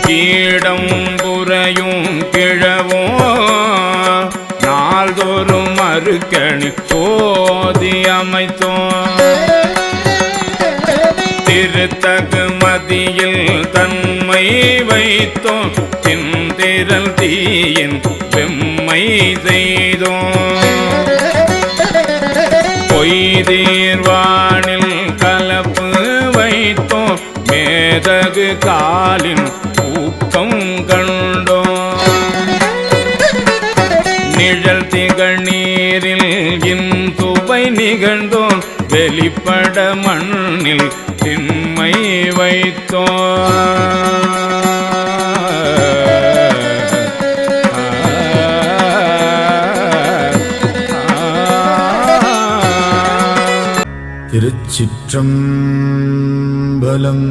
கீடம் புறையும் கிழவோ நாள்தோறும் மறுக்கணி போதி அமைத்தோ திருத்தகு மதியில் தன்மை வைத்தோ திந்திரல் தீயின் வெம்மை செய்தோ பொய்தீர்வானில் கலப்பு வைத்தோ மேதகு காலின் ஊக்கம் கண்டோ நிழல் திகழ் நீரில் இன்துவை நிகழ்ந்தோ வெளிப்பட மண்ணில் திண்மை வைத்தோ திருச்சிற்றம்பலம்.